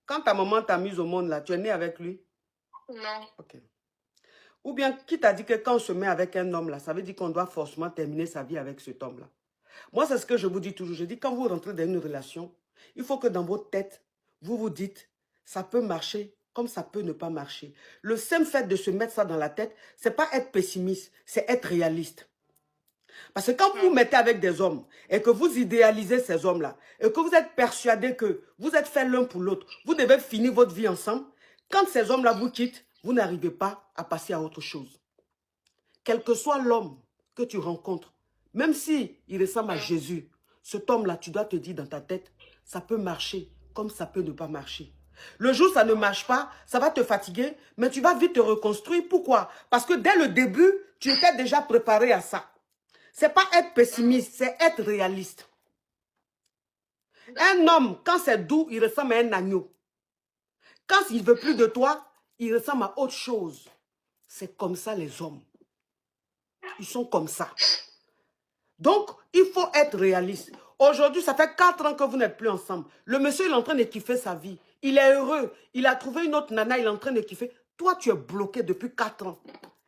Quand ta maman t'a mise au monde, là, tu es né avec lui? Non. Ok. Ou bien, qui t'a dit que quand on se met avec un homme, là, ça veut dire qu'on doit forcément terminer sa vie avec cet homme-là? Moi, c'est ce que je vous dis toujours. Je dis, quand vous rentrez dans une relation, il faut que dans votre tête, vous vous dites, ça peut marcher comme ça peut ne pas marcher. Le simple fait de se mettre ça dans la tête, c'est pas être pessimiste, c'est être réaliste. Parce que quand vous vous mettez avec des hommes et que vous idéalisez ces hommes-là et que vous êtes persuadé que vous êtes faits l'un pour l'autre, vous devez finir votre vie ensemble, quand ces hommes-là vous quittent, vous n'arrivez pas à passer à autre chose. Quel que soit l'homme que tu rencontres, même si il ressemble à Jésus, cet homme-là, tu dois te dire dans ta tête, ça peut marcher comme ça peut ne pas marcher. Le jour où ça ne marche pas, ça va te fatiguer, mais tu vas vite te reconstruire. Pourquoi? Parce que dès le début, tu étais déjà préparé à ça. Ce n'est pas être pessimiste, c'est être réaliste. Un homme, quand c'est doux, il ressemble à un agneau. Quand il ne veut plus de toi, il ressemble à autre chose. C'est comme ça les hommes. Ils sont comme ça. Donc, il faut être réaliste. Aujourd'hui, ça fait 4 ans que vous n'êtes plus ensemble. Le monsieur, il est en train de kiffer sa vie. Il est heureux. Il a trouvé une autre nana, il est en train de kiffer. Toi, tu es bloqué depuis 4 ans.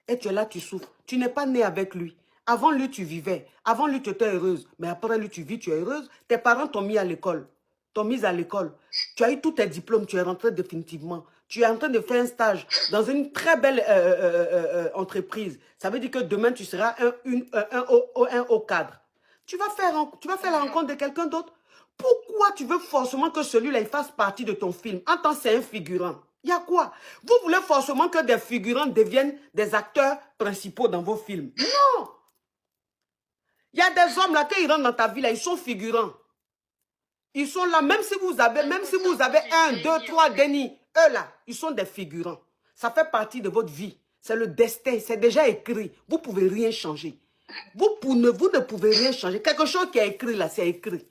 Et tu es là, tu souffres. Tu n'es pas né avec lui. Avant lui, tu vivais. Avant lui, tu étais heureuse. Mais après lui, tu vis, tu es heureuse. Tes parents t'ont mis à l'école. T'ont mis à l'école. Tu as eu tous tes diplômes. Tu es rentré définitivement. Tu es en train de faire un stage dans une très belle entreprise. Ça veut dire que demain, tu seras un haut cadre. Tu vas faire la rencontre de quelqu'un d'autre. Pourquoi tu veux forcément que celui-là fasse partie de ton film? En tant que c'est un figurant. Il y a quoi? Vous voulez forcément que des figurants deviennent des acteurs principaux dans vos films? Non! Il y a des hommes là, quand ils rentrent dans ta vie, là, ils sont figurants. Ils sont là, même si vous avez 1, 2, 3 dénis, eux là, ils sont des figurants. Ça fait partie de votre vie. C'est le destin, c'est déjà écrit. Vous ne pouvez rien changer. Vous ne pouvez rien changer. Quelque chose qui est écrit là, c'est écrit.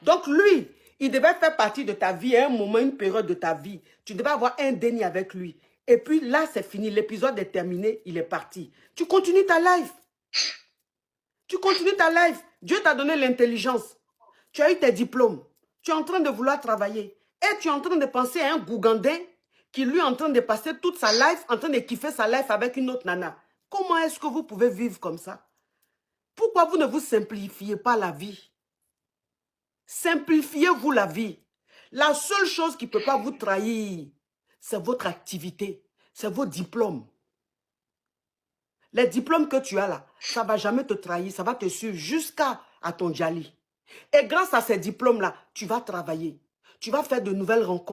Donc lui, il devait faire partie de ta vie à un moment, une période de ta vie. Tu devais avoir un déni avec lui. Et puis là, c'est fini. L'épisode est terminé, il est parti. Tu continues ta life. Tu continues ta life. Dieu t'a donné l'intelligence. Tu as eu tes diplômes. Tu es en train de vouloir travailler. Et tu es en train de penser à un Gougandin qui lui est en train de passer toute sa life, en train de kiffer sa life avec une autre nana. Comment est-ce que vous pouvez vivre comme ça? Pourquoi vous ne vous simplifiez pas la vie? Simplifiez-vous la vie. La seule chose qui ne peut pas vous trahir, c'est votre activité, c'est vos diplômes. Les diplômes que tu as là, ça ne va jamais te trahir, ça va te suivre jusqu'à ton djali. Et grâce à ces diplômes-là, tu vas travailler. Tu vas faire de nouvelles rencontres.